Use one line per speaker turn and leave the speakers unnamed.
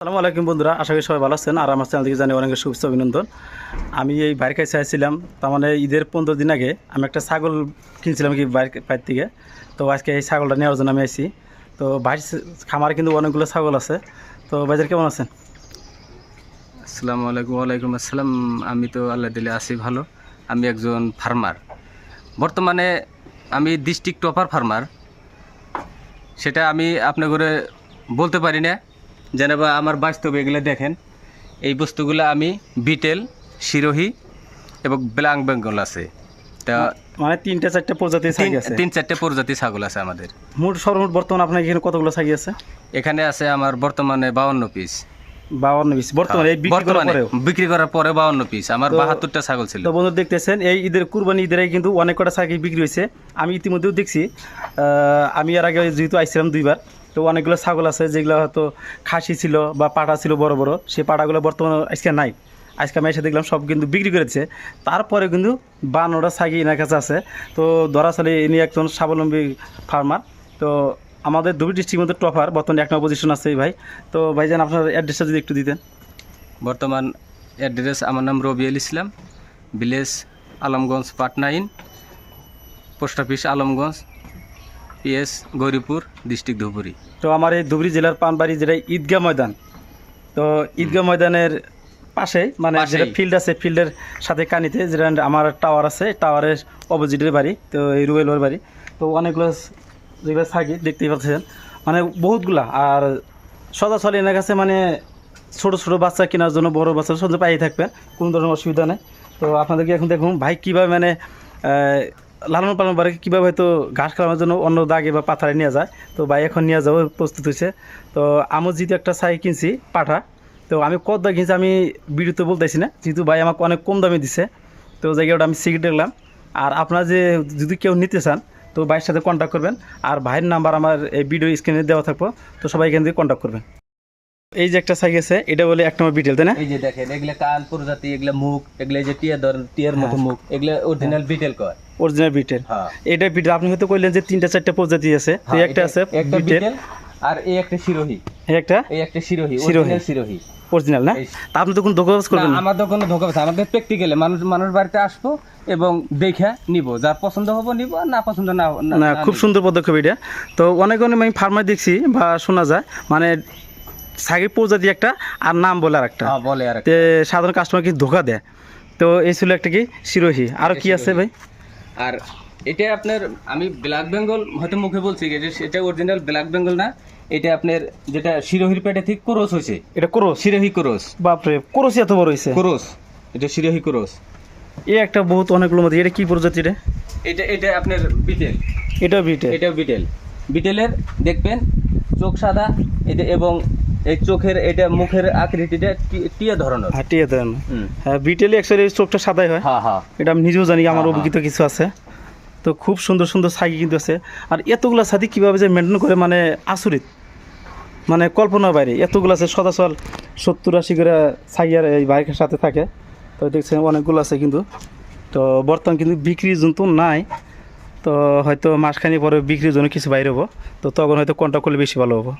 আসসালামু আলাইকুম বন্ধুরা, আশা করি সবাই ভালো আছেন। আর আমার চ্যানেল থেকে জানিয়ে অনেক শুভেচ্ছা অভিনন্দন। আমি এই বাইরের কাছে আসছিলাম, তার মানে ঈদের 15 দিন আগে আমি একটা ছাগল কিনছিলাম কি বাইরের থেকে। তো আজকে এই ছাগলটা নেওয়ার জন্য আমি আসি। তো বাইরের খামারে কিন্তু অনেকগুলো ছাগল আছে। তো বাজার কেমন আছেন?
আসসালামু আলাইকুম। ওয়ালাইকুম আসসালাম। আমি তো আল্লাহ দিলে আছি ভালো। আমি একজন ফার্মার, বর্তমানে আমি ডিস্ট্রিক্ট টপার ফার্মার। সেটা আমি আপনাকে বলতে পারি না, যেন আমার বাস্তবে এগুলো দেখেন। এই বস্তুগুলো আমি বিটেল, সিরোহি এবং ব্ল্যাক বেঙ্গল আছে। তা
মানে 3-4টা প্রজাতির ছাগল আছে।
3-4টে প্রজাতি ছাগল আছে আমাদের।
সর্বমোট বর্তমানে আপনার এখানে কতগুলো ছাগল আছে?
এখানে আছে আমার বর্তমানে 52 পিস।
52 পিস বর্তমানে
বিক্রি করার পরে 52 পিস। আমার 72টা ছাগল ছিল।
তো বন্ধু দেখতেছেন, এই ঈদের কুরবানি ঈদের কিন্তু অনেক কটা ছাগল বিক্রি হয়েছে। আমি ইতিমধ্যেও দেখছি। আমি এর আগে যেহেতু আইছিলাম 2বার, তো অনেকগুলো ছাগল আছে যেগুলো হয়তো খাসি ছিল বা পাটা ছিল বড় বড়। সেই পাটাগুলো বর্তমানে আজকে নাই। আজকে আমি এসে দেখলাম সব কিন্তু বিক্রি করেছে। তারপরে কিন্তু 52টা ছাগল এনার কাছে আছে। তো দরাচলে ইনি একজন স্বাবলম্বী ফার্মার। তো আমাদের ধুবড়ী ডিস্ট্রিক্টের মধ্যে টপার বর্তমানে 1 নম্বর পজিশন আছে এই ভাই। তো ভাইজান আপনার অ্যাড্রেসটা যদি একটু দিতেন।
বর্তমান অ্যাড্রেস, আমার নাম Rabiul Islam, village Alamganj, Patna in, post office Alamganj, PS Gauripur, district Dhubri.
তো আমার এই ধুবড়ী জেলার পানবাড়ি যেটা ঈদগাহ ময়দান, তো ঈদগাহ ময়দানের পাশে মানে যেটা ফিল্ড আছে, ফিল্ডের সাথে কানিতে যেটা আমার টাওয়ার আছে, টাওয়ারের অপোজিটের বাড়ি। তো এই রুবেলের বাড়ি। তো অনেকগুলো যেগুলো থাকি দেখতেই পাচ্ছেন, মানে বহুতগুলা। আর সদাচলে এনার কাছে মানে ছোটো ছোটো বাচ্চা কেনার জন্য বড় বাচ্চা সহজে পাই থাকবেন, কোনো ধরনের অসুবিধা নেই। তো আপনাদেরকে এখন দেখুন ভাই কীভাবে মানে লালন পালন করে কীভাবে হয়তো ঘাস খাওয়ানোর জন্য অন্য দাগে বা পাথারে নিয়ে যায়। তো ভাই এখন নিয়ে যাবো প্রস্তুত হয়েছে। তো আমার যেহেতু একটা ছাই কিনছি পাঠা, তো আমি কত দাম কিনছি আমি ভিডিওতে বলতেছি না, যেহেতু ভাই আমাকে অনেক কম দামে দিছে। তো জায়গাটা আমি সিগারেট দেখলাম। আর আপনারা যে যদি কেউ নিতে চান তো ভাইয়ের সাথে কন্ট্যাক্ট করবেন। আর ভাইয়ের নাম্বার আমার এই ভিডিও স্ক্রিনে দেওয়া থাকবো, তো সবাই এখান থেকে কন্ট্যাক্ট করবেন। এই যে একটা ছাগল আছে, এটা বলে 1 নম্বর বিটেল, তাই না?
এই যে দেখেন, এগুলা কাল প্রজাতি, এগুলা মুখ, এগুলা যে টিয়ার মতো মুখ, এগুলা অরিজিনাল বিটেল কয়।
Original betel. এটা বিটেল। আপনি হয়তো কইলেন যে 3-4টা প্রজাতি আছে। তো একটা আছে বিটেল,
আর এই একটা সিরোহি,
এই একটা
সিরোহি, অরিজিনাল সিরোহি,
অরিজিনাল না? তা আপনি তো কোনো ধোকাবাজ করবেন না?
আমার তো কোনো ধোকাবাজ, আমাদের প্র্যাকটিক্যালে মানুষ বাড়িতে আসবো এবং দেখে নিব, যার পছন্দ হবো নিব, আর না পছন্দ না।
খুব সুন্দর পদক্ষেপ এটা। তো অনেক আমি ফার্মার দেখছি বা শোনা যায় মানে ছাগল প্রজাতি একটা আর নাম বলে আর একটা,
বলে আর
সাধারণ কাস্টমার কি ধোকা দেয়। তো এই ছিল একটা কি সিরোহি। আরো কি আছে ভাই?
আর এটা আপনার, আমি ব্ল্যাক বেঙ্গল হয়তো মুখে বলছি, এটা অরিজিনাল ব্ল্যাক বেঙ্গল না। এটা আপনার যেটা সিরোহির পেটে ঠিক ক্রস হয়েছে,
এটা ক্রস,
সিরোহি ক্রস।
বাপরে, ক্রস এত বড় হয়েছে?
ক্রস, এটা সিরোহি ক্রস।
এই একটা বহুত অনেকগুলো মধ্যে এটা কি প্রজাতি রে?
এটা আপনার বিটেল।
এটাও বিটেল।
বিটেলের দেখবেন চোখ সাদা, এটা এবং এই চোখের এটা মুখের আকৃতিটা টিয়া ধরনের।
টিয়া ধরনের। হ্যাঁ, বিটেলে অ্যাকচুয়ালি চোখটা সাদাই হয়।
হ্যাঁ,
এটা আমি নিজেও জানি, আমার অভিজ্ঞতা কিছু আছে। তো খুব সুন্দর সুন্দর ছাগল কিন্তু আছে। আর এতগুলো ছাগল কীভাবে যে মেনটেন করে মানে আচরিত, মানে কল্পনার বাইরে। এতগুলো আছে, সদাচল 70-80 করে ছাগল এই বাইকের সাথে থাকে। তো দেখছেন অনেকগুলো আছে কিন্তু। তো বর্তমান কিন্তু বিক্রির জন্য তো নাই। তো হয়তো মাসখানি পরে বিক্রির জন্য কিছু বাইরে হবো, তো তখন হয়তো কন্ট্যাক্ট করলে বেশি ভালো হবো।